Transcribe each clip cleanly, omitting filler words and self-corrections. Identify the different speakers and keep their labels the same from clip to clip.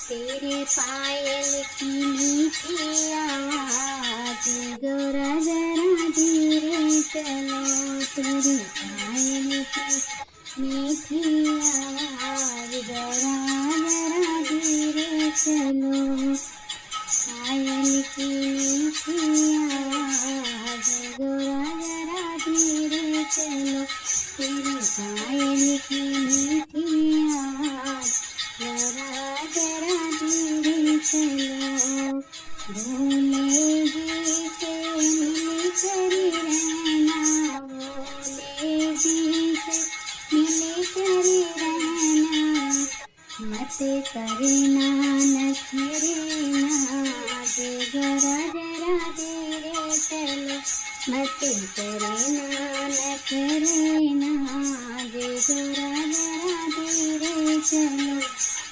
Speaker 1: तेरे पायल की मीठी आवाज, गोरा जरा धीरे चलो। तेरी पायल की मीठी आवाज, जरा जरा धीरे चलो। पायल की मीठी आवाज, गोरा जरा धीरे चलो। तेरी पायल की मीठी आवाज, जरा जरा धीरे चलो। भोले जी से मिल कर रहना, भोले जी से मिल कर रहना। मत करना नखरे नाज, जरा जरा धीरे चलो। मत करना नखरे नाज, जरा जरा धीरे चलो।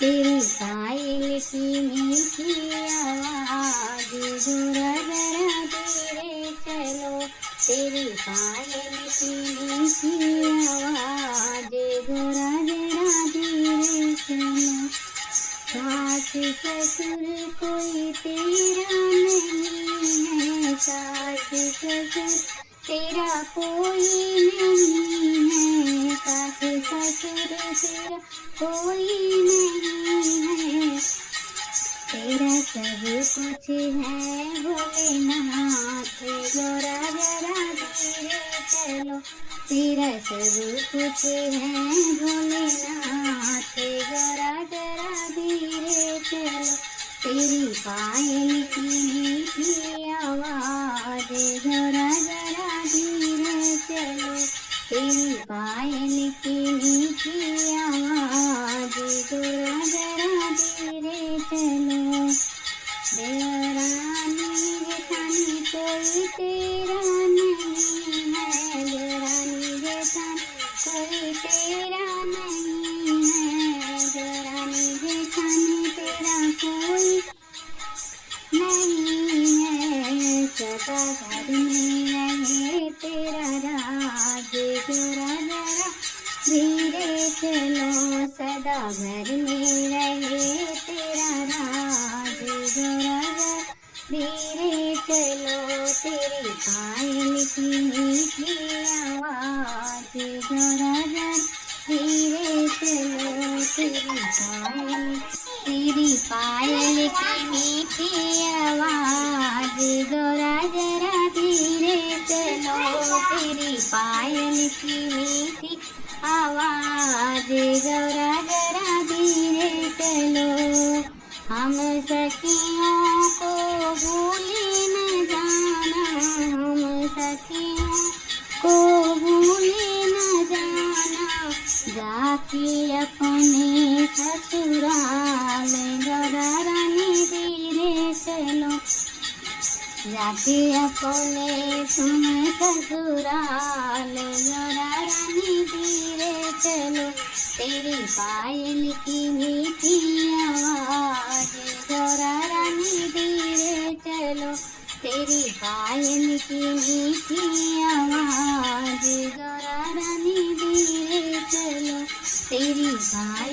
Speaker 1: तेरी पायल की मीठी आवाज, जरा जरा धीरे चलो। तेरी पायल की मीठी आवाज, जरा जरा धीरे चलो। सास ससुर कोई तेरा नहीं है, सास ससुर तेरा कोई नहीं है। सास ससुर तेरा कोई नहीं है। तेरा सब कुछ है भोलेनाथ, जरा जरा धीरे चलो। तेरा सब कुछ है भोलेनाथ, जरा जरा धीरे चलो। तेरी पायल की मीठी आवाज, जरा जरा धीरे चलो। तेरी पायल की मीठी आवाज, जरा जरा धीरे चलो। देवरानी जेठानी कोई तेरा नहीं है, देवरानी जेठानी कोई तेरा नहीं है। देवरानी जेठानी तेरा कोई नहीं है। सदा घर में रहे तेरा राज, जरा जरा धीरे चलो। सदा घर में रहे तेरा राज, जरा जरा धीरे चलो। तेरी पायल की मीठी आवाज, जरा जरा धीरे चलो। तेरी पायल की मीठी आवाज, जरा जरा धीरे चलो। तेरी पायल की मीठी आवाज, जरा जरा धीरे चलो। हम सखियों को भूले न जाना, हम सखियों को भूले न जाना। जाके अपने ससुराल, जरा रानी धीरे चलो। जाके अपने तुम ससुराल, जरा रानी धीरे चलो। तेरी पायल की मीठी आवाज, जरा रानी धीरे चलो। तेरी पायल की मीठी आवाज, जरा रानी धीरे चलो। तेरी पायल